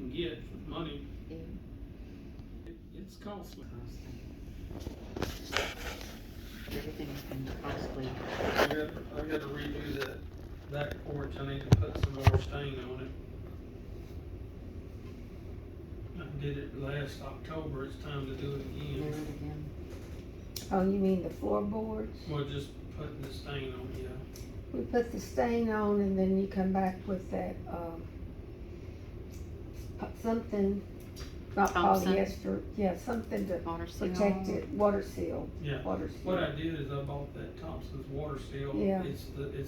can get for money. Yeah. It's costly. Everything's been costly. I gotta redo that back porch, I need to put some more stain on it. I did it last October, it's time to do it Do again. it again. Oh, you mean the floorboards? Well, just putting the stain on, yeah. We put the stain on and then you come back with that, something, not Thompson? polyester, yeah, something to Water seal. protect it, water seal. Yeah. Water What seal. I did is I bought that Thompson's water seal. Yeah. It's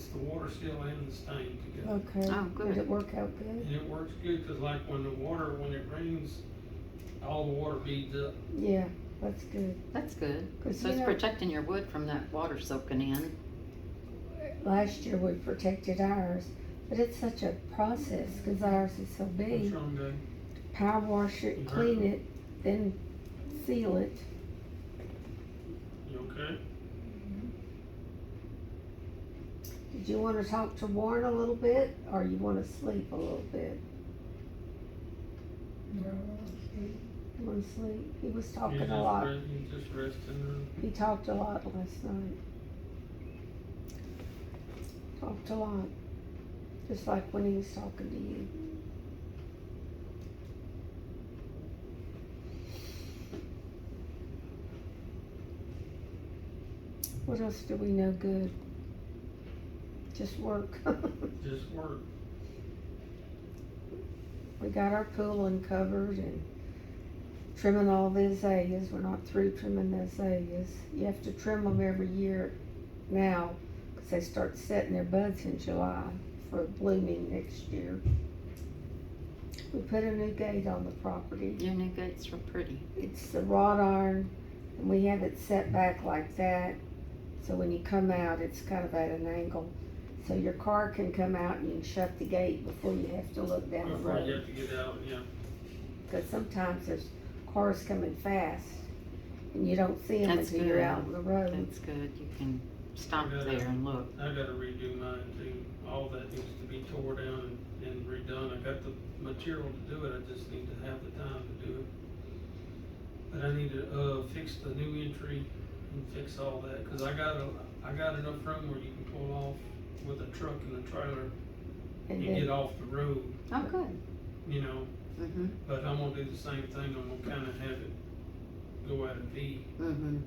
the water seal and the stain together. Okay. Oh, good. Did it work out good? And it works good, cause like when it rains, all the water beads up. Yeah, that's good. That's good. 'Cause, So you it's know, protecting your wood from that water soaking in. last year we protected ours, but it's such a process, cause ours is so What's big. wrong, Dave? Power wash it, You clean hurt? it, then seal it. You okay? Did you wanna talk to Warren a little bit, or you wanna sleep a little bit? You wanna sleep? He was talking a lot. You just resting. He talked a lot last night. Talked a lot, just like when he was talking to you. What else do we know good? Just work. Just work. We got our pool uncovered and trimming all the azaleas. We're not through trimming the azaleas. You have to trim them every year now, because they start setting their buds in July for blooming next year. We put a new gate on the property. Your new gates were pretty. It's the wrought iron, and we have it set back like that, so when you come out, it's kind of at an angle. So your car can come out and you can shut the gate before you have to look down the Before you road. have to get out, yeah. Because sometimes there's cars coming fast, and you don't see them That's until you're good. out on the road. That's good. You can stop Yeah. there and look. I gotta redo mine too. All that needs to be tore down and redone. I got the material to do it, I just need to have the time to do it. But I need to, fix the new entry and fix all that, cause I got enough room where you can pull off with a truck and a trailer And and then, get off the road, Oh, good. you know. Mm-hmm. But I'm gonna do the same thing. I'm gonna kinda have it go at a V Mm-hmm.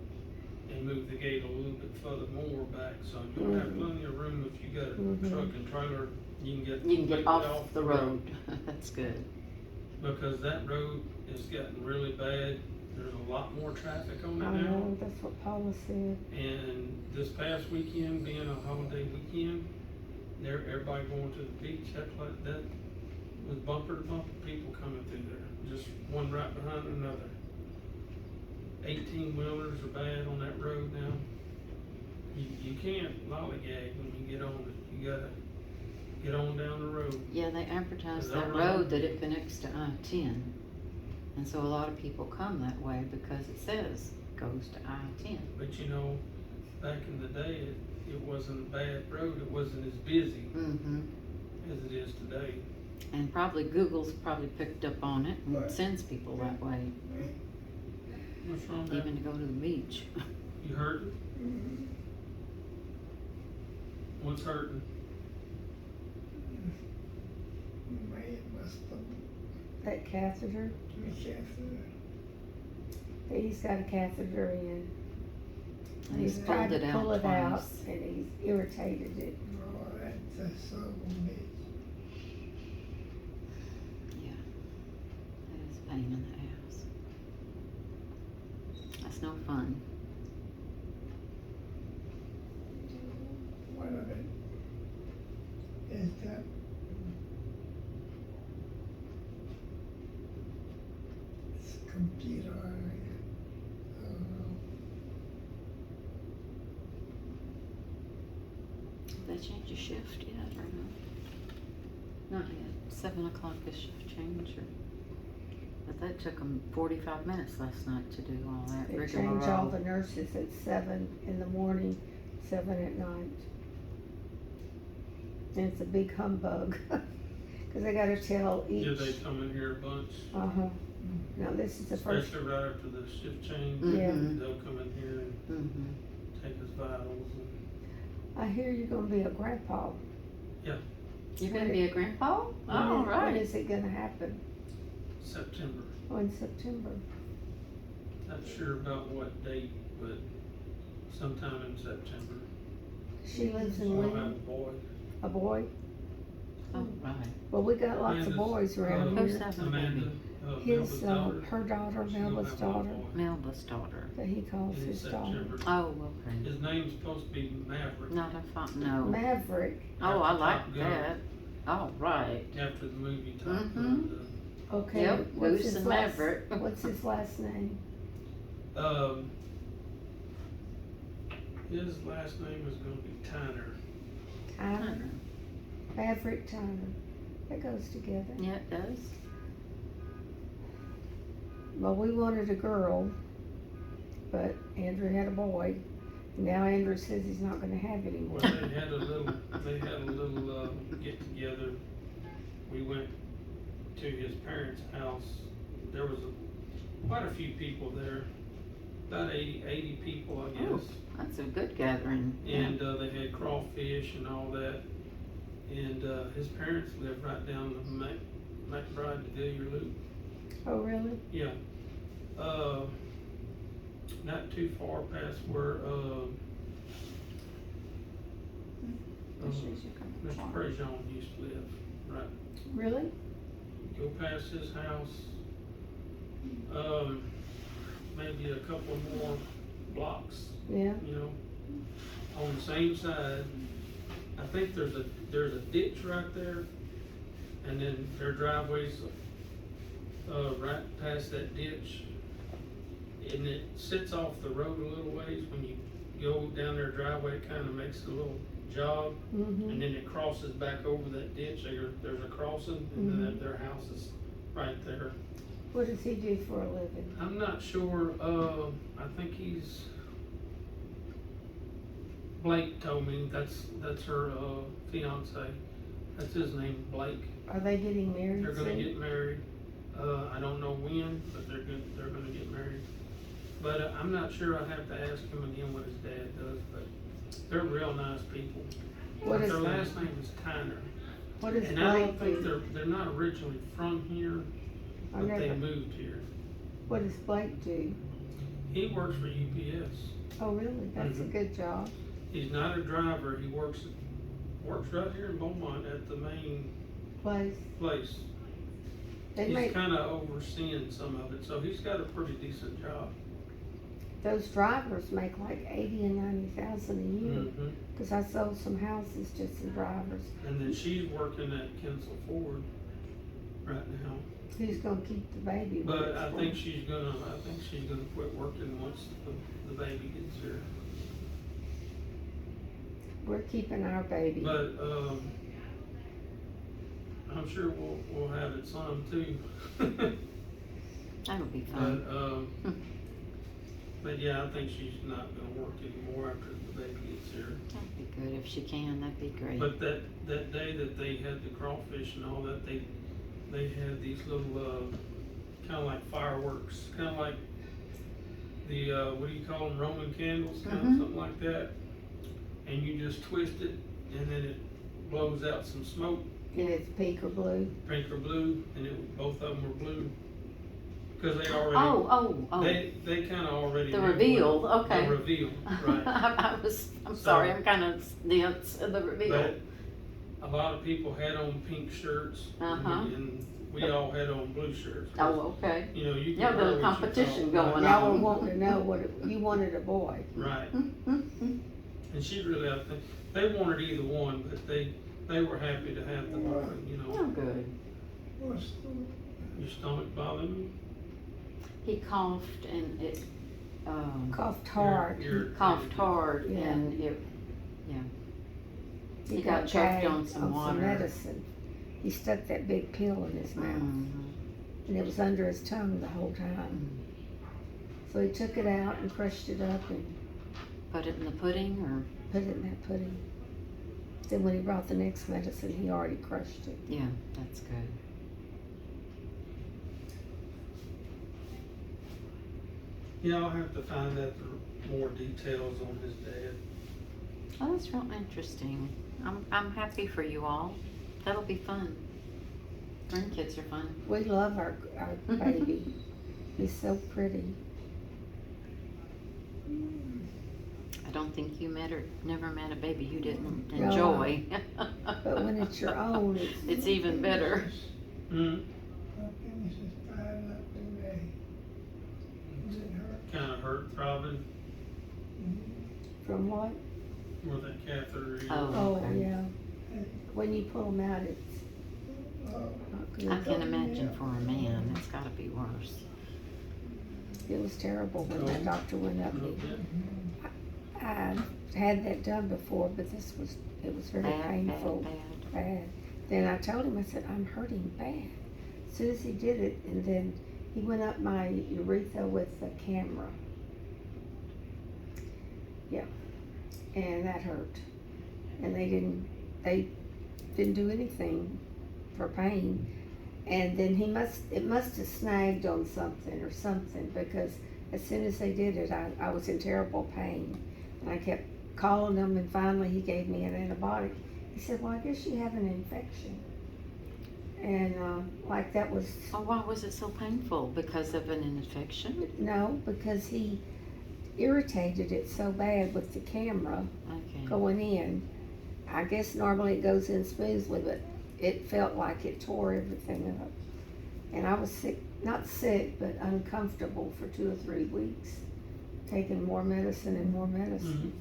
and move the gate a little bit further more back, so you'll have plenty of room if you got a Mhm. truck and trailer, you can get. You can get completely off the road. That's good. Because that road is getting really bad, there's a lot more traffic on I it now. know, that's what Paula said. And this past weekend, being a holiday weekend, everybody going to the beach, that was bumper to bumper, people coming through there, just one right behind another. 18-wheelers are bad on that road now. You can't lollygag when you get on it, you gotta get on down the road. Yeah, they advertised Is that that right? road that it connects to I-10. And so a lot of people come that way because it says goes to I-10. But you know, back in the day, it wasn't a bad road, it wasn't as busy Mm-hmm. as it is today. And probably Google's probably picked up on it and Right. sends people that way, What's wrong with even to go to the beach. that? You hurting? What's hurting? Man, must That catheter, be careful. he's got a catheter in. And He's he's tried pulled to it pull out it out, twice. and he's irritated it. Oh, that's so big. Yeah. That is a pain in the ass. That's no fun. One of it is that it's computer. I don't know. Did they change the shift yet or no? Not yet. 7 o'clock is shift change or? But that took them 45 minutes last night to do all that They rigmarole. change all the nurses at 7 in the morning, 7 at night. And it's a big humbug. Cause I gotta tell Yeah, each, they come in here a bunch, uh-huh. Now, this is the first, especially right after the shift change. Yeah. They'll come in here and Mm-hmm. take us vitals and, I hear you're gonna be a grandpa. You're gonna be a grandpa? When All is- When right. is it gonna happen? September. Oh, in September. Not sure about what date, but sometime in September. She lives So in I'll have Lynn, a boy. a boy? All right. Well, we got lots of Amanda's, boys around Who's here. that? Amanda, His, Melba's daughter. her daughter, She's gonna Melba's have a daughter, boy Melba's daughter. that he calls in his daughter. September. Oh, okay. His name's supposed to be Maverick. Not a fun, no. Maverick, Oh, I after like Top Gun, that. All right. After the movie Top Mhm. Gun. okay, Yep, what's Goose his and last, Maverick. what's his last name? His last name is gonna be Tyner. Tyner, Maverick Tyner, that goes together. Yeah, it does. Well, we wanted a girl, but Andrew had a boy. Now Andrew says he's not gonna have any more. Well, they had a little get together. We went to his parents' house. There was quite a few people there, about 80 people, I Oh. guess. That's a good gathering. And they had crawfish and all that. And his parents lived right down the McBride to Villiers Loop. Oh, really? Yeah. Not too far past where Mr. Prejean used to live, right? Really? Go past his house, maybe a couple more blocks, Yeah, you know, on the same side. I think there's a ditch right there, and then their driveway's right past that ditch. And it sits off the road a little ways. When you go down their driveway, it kinda makes a little jog, mm-hmm. and then it crosses back over that ditch. There's a crossing, and then their house is right there. What does he do for a living? I'm not sure, I think he's, Blake told me, that's her, fiance. That's his name, Blake. Are they getting married They're gonna soon? get married, I don't know when, but they're gonna get married. But I'm not sure, I'd have to ask him again what his dad does, but they're real nice people. What is, Their last name is Tyner, what does and I don't Blake think do? they're not originally from here, I but they never, moved here. what does Blake do? He works for UPS. Oh, really? That's a Mhm. good job. He's not a driver, he works right here in Beaumont at the main Place. place. They He's make, kinda overseeing some of it, so he's got a pretty decent job. those drivers make like 80 and 90,000 a year. Mhm. Cause I sold some houses to some drivers. And then she's working at Kensel Ford right now. Who's gonna keep the baby? when But it's I born? think she's gonna quit working once the baby gets here. We're keeping our baby. But, I'm sure we'll have it some too. That'll be But, fun. but yeah, I think she's not gonna work anymore after the baby gets here. That'd be good. If she can, that'd be great. But that day that they had the crawfish and all that, they had these little, kinda like fireworks, kinda like the, what do you call them, Roman candles, kinda Mhm. something like that. And you just twist it, and then it blows out some smoke, And it's pink or blue. pink or blue, and both of them were blue. Cause they already, Oh. they kinda already. The knew what- reveal, okay. The reveal, right. I'm So- sorry, I'm kind of dense of the reveal. But a lot of people had on pink shirts, Uh-huh. and we all had on blue shirts. Oh, okay. You know, you can. Yeah, wear the what you competition felt going like. Y'all were on. wanting to know what you wanted a boy. Right, Mm-hmm. and she really, I think, they wanted either one, but they were happy to have the boy, you Oh, know. good. What's Your stomach bothering you? He coughed and it, Coughed hard. You're- coughed hard Yeah. and it, He got choked gagged on some water. medicine. He stuck that big pill in his mouth, and it was under his tongue the whole time. So he took it out and crushed it up and put it in the pudding or, put it in that pudding. Then when he brought the next medicine, he already crushed it. Yeah, that's good. Yeah, I'll have to find out the more details on his dad. Oh, that's real interesting. I'm happy for you all. That'll be fun. Grandkids are fun. We love our baby. He's so pretty. I don't think you never met a baby you didn't No. enjoy. But when it's your own, It's even better. Mm, How can this is piling up in there? Does it hurt? kinda hurt throbbing from what? where that catheter is. Oh. Oh, Okay. yeah. When you pull them out, it's Oh, not good. I can imagine for a man, it's gotta be worse. It was terrible when that doctor went up. No, He- yeah. I had that done before, but it was very Bad, painful. bad. Bad. Then I told him, I said, I'm hurting bad. As soon as he did it, and then he went up my urethra with the camera. Yeah. And that hurt. And they didn't do anything for pain. And then it must have snagged on something or something, because as soon as they did it, I was in terrible pain. And I kept calling him, and finally he gave me an antibiotic. He said, well, I guess you have an infection. And like that was, Oh, why was it so painful? Because of an infection? no, because he irritated it so bad with the camera Okay. going in. I guess normally it goes in smoothly, but it felt like it tore everything up. And I was sick, not sick, but uncomfortable for 2 or 3 weeks, taking more medicine and more medicine.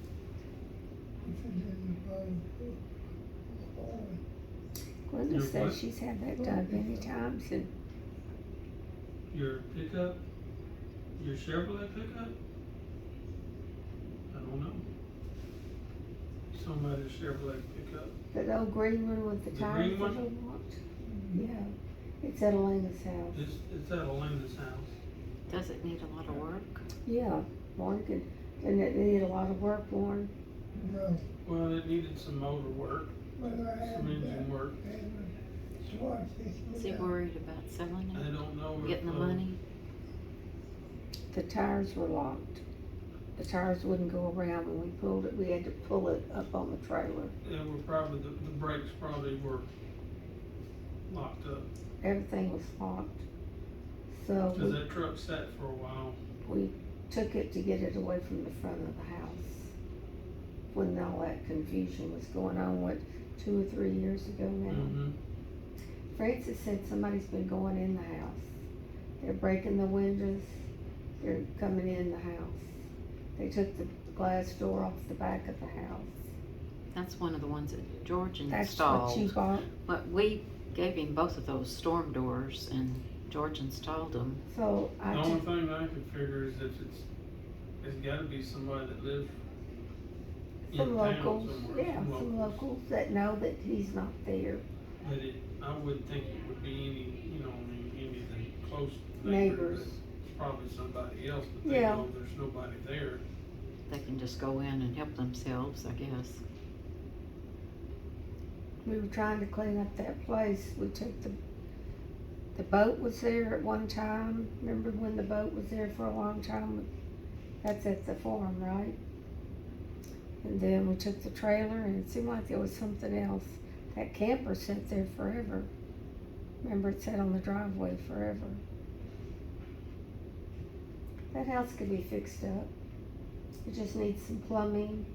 this is above. Oh, Glenda Your says what? she's had that done many times, and Your pickup? Your Chevrolet pickup? I don't know. Somebody's Chevrolet pickup. that old green one with the The tires green one? that are locked. Yeah, it's at Elena's house. It's at Elena's house. Does it need a lot of work? Yeah, Morgan, and it needed a lot of work, Warren. no, Well, it needed some motor work, but I had some engine that. work. Schwartz, Is he worried about selling I it? don't know if, Getting the money? The tires were locked. The tires wouldn't go around when we pulled it. We had to pull it up on the trailer. They were probably, the brakes probably were locked up. Everything was locked. So Cause that truck sat for a while. we took it to get it away from the front of the house. When all that confusion was going on, 2 or 3 years ago now. Mm-hmm. Francis said somebody's been going in the house. They're breaking the windows. They're coming in the house. They took the glass door off the back of the house. That's one of the ones that George That's what you installed. bought. But we gave him both of those storm doors and George installed them. So The I only took, thing I can figure is if it's gotta be somebody that lives in some town locals, somewhere. yeah, some locals that know that he's not there. But I wouldn't think it would be anything close Neighbors. It's probably somebody else, but they Yeah. know there's nobody there. They can just go in and help themselves, I guess. We were trying to clean up that place. We took the boat was there at one time. Remember when the boat was there for a long time? That's at the farm, right? And then we took the trailer, and it seemed like there was something else. That camper sat there forever. Remember, it sat on the driveway forever. That house could be fixed up. It just needs some plumbing,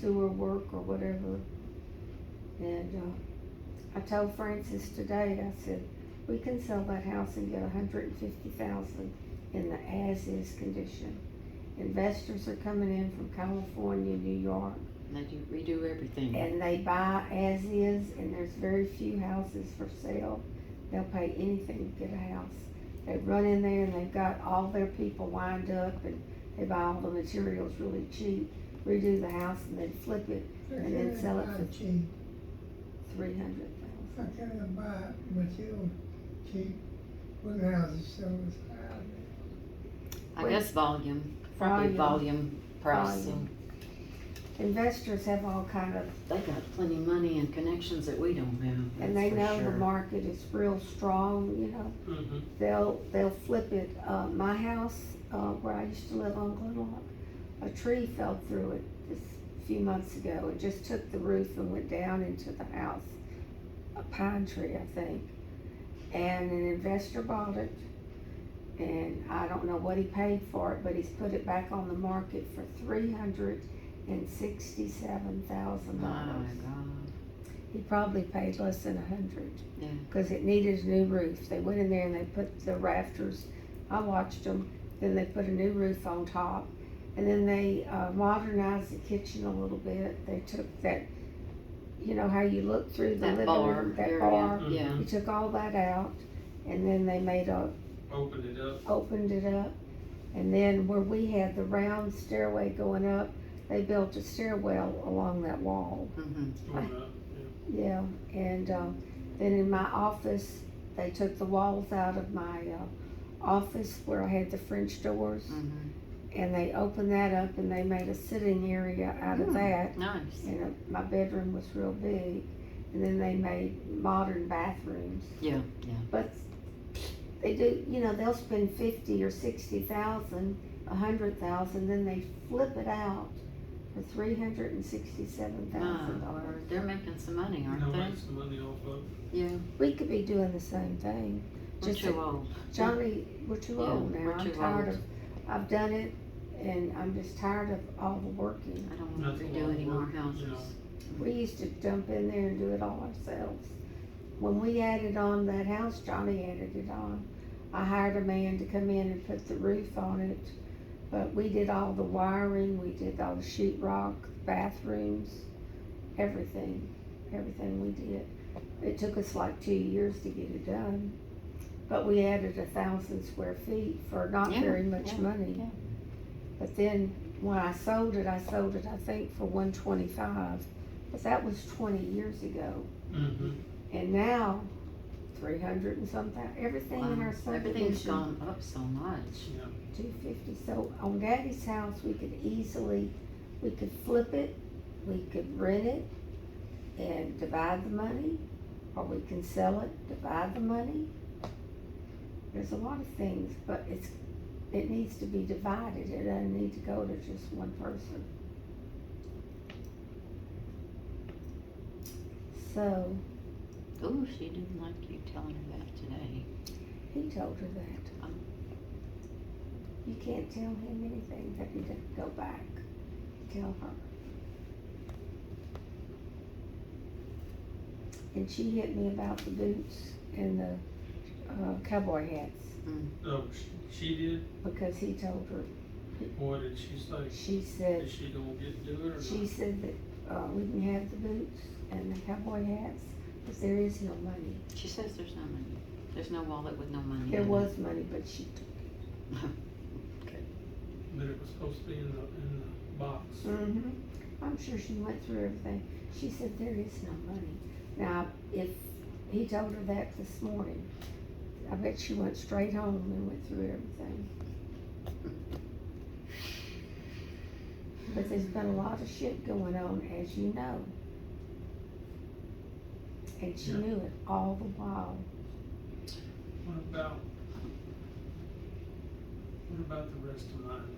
sewer work, or whatever. And I told Francis today, I said, we can sell that house and get $150,000 in the as-is condition. Investors are coming in from California, New York, And they do redo everything. and they buy as is, and there's very few houses for sale. They'll pay anything to get a house. They run in there and they've got all their people lined up, and they buy all the materials really cheap, redo the house, and then flip it and then sell it for cheap. $300,000. How can I buy material cheap when the house is so high? I guess volume, probably Volume. volume pricing. investors have all kind of, They got plenty of money and connections that we don't have, and that's they for know the sure. market is real strong, you know. Mm-hmm. They'll flip it. My house, where I used to live on Glenlock, a tree fell through it this few months ago. It just took the roof and went down into the house. A pine tree, I think. And an investor bought it, and I don't know what he paid for it, but he's put it back on the market for $367,000. My God, He probably paid less than $100. yeah. Cause it needed a new roof. They went in there and they put the rafters, I watched them, then they put a new roof on top. And then they modernized the kitchen a little bit. They took that, you know how you look through the That living bar room, that area, bar? yeah. You took all that out, and then they Opened it up. opened it up. And then where we had the round stairway going up, they built a stairwell along that wall. Mm-hmm. Going up. Yeah, and then in my office, they took the walls out of my office where I had the French doors, Mm-hmm. and they opened that up and they made a sitting area out of that. Nice. And my bedroom was real big, and then they made modern bathrooms. Yeah, yeah. But they do, you know, they'll spend 50 or 60,000, 100,000, then they flip it out for $367,000. My word, they're making some money, aren't They'll they? make some money off of it. Yeah. We could be doing the same thing. We're Just too that old. Johnny, we're too Yeah, old now. we're I'm too tired old. of, I've done it, and I'm just tired of all the working. I don't want to That's a redo lot of any more work, you houses. know. We used to jump in there and do it all ourselves. When we added on that house, Johnny added it on. I hired a man to come in and put the roof on it, but we did all the wiring, we did all the sheetrock, bathrooms, everything we did. It took us like 2 years to get it done, but we added 1,000 square feet for not Yeah, very much yeah, money. yeah. But then when I sold it, I think for 125, but that was 20 years ago. Mm-hmm. And now, 300 and something, everything in Wow, our everything's subdivision, gone up so much. Yeah. 250. So on Daddy's house, we could flip it, we could rent it and divide the money, or we can sell it, divide the money. There's a lot of things, but it needs to be divided. It doesn't need to go to just one person. So, Ooh, she didn't like you telling her that today. he told her that. Oh. You can't tell him anything that he didn't go back. Tell her. And she hit me about the boots and the cowboy hats Oh, she did? because he told her. What did she say? She said Is she gonna get to do it or she not? said that we can have the boots and the cowboy hats, but there is no money. She says there's no money. There's no wallet with no money There in was money, but she took But it was supposed to be in the box. it. I'm sure she went through everything. She said there is no money. Now, if he told her that this morning, I bet she went straight home and went through everything. But there's been a lot of shit going on, as you know. And she Yeah. knew it all the while. What about the rest of mine?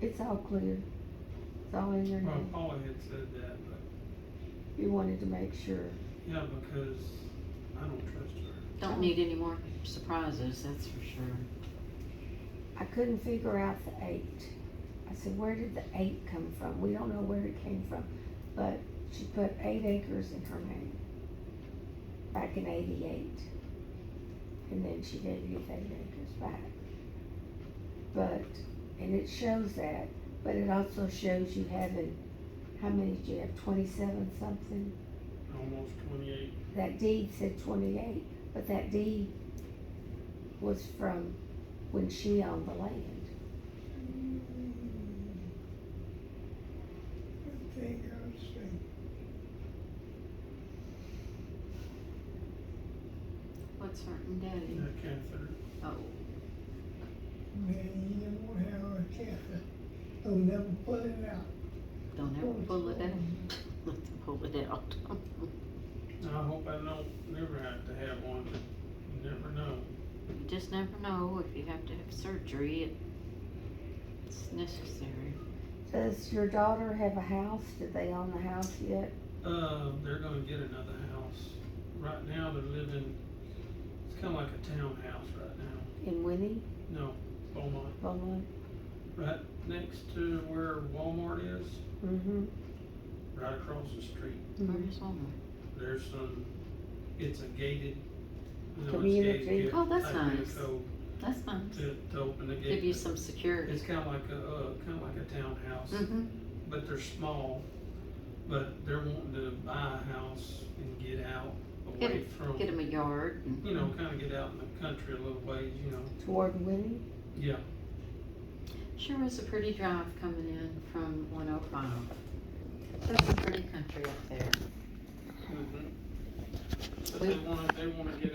It's all clear. It's all in your Well, name. Paula had said that, but, You wanted to make sure. yeah, because I don't trust her. Don't need any more surprises, that's for sure. I couldn't figure out the 8. I said, where did the 8 come from? We don't know where it came from. But she put 8 acres in her name back in '88. And then she gave you 8 acres back. And it shows that, but it also shows you having, how many did you have, 27 something? Almost 28. That deed said 28, but that deed was from when she owned the land. I think I was saying, What's hurting Daddy? Catherine. Oh, man, you don't have a Catherine. don't never pull it out. Don't ever pull it out. Let them pull it out. I hope I don't never have to have one, but you never know. You just never know if you have to have surgery, it's necessary. Does your daughter have a house? Did they own a house yet? They're gonna get another house. Right now, they're living, it's kinda like a townhouse right now. In Winnie? No, Beaumont, Beaumont? right next to where Walmart is, Mm-hmm. right across the street. Where's Walmart? There's some, it's a gated, you know, Community. it's gated. Oh, that's type of nice. code That's nice. to open the gate. Give you some security. It's kinda like a townhouse, Mm-hmm. but they're small, but they're wanting to buy a house and get out away from, Get them a yard. And, you know, kinda get out in the country a little ways, you know. Toward Winnie? Yeah, Sure is a pretty drive coming in from 105. That's a pretty country up there. but they wanna get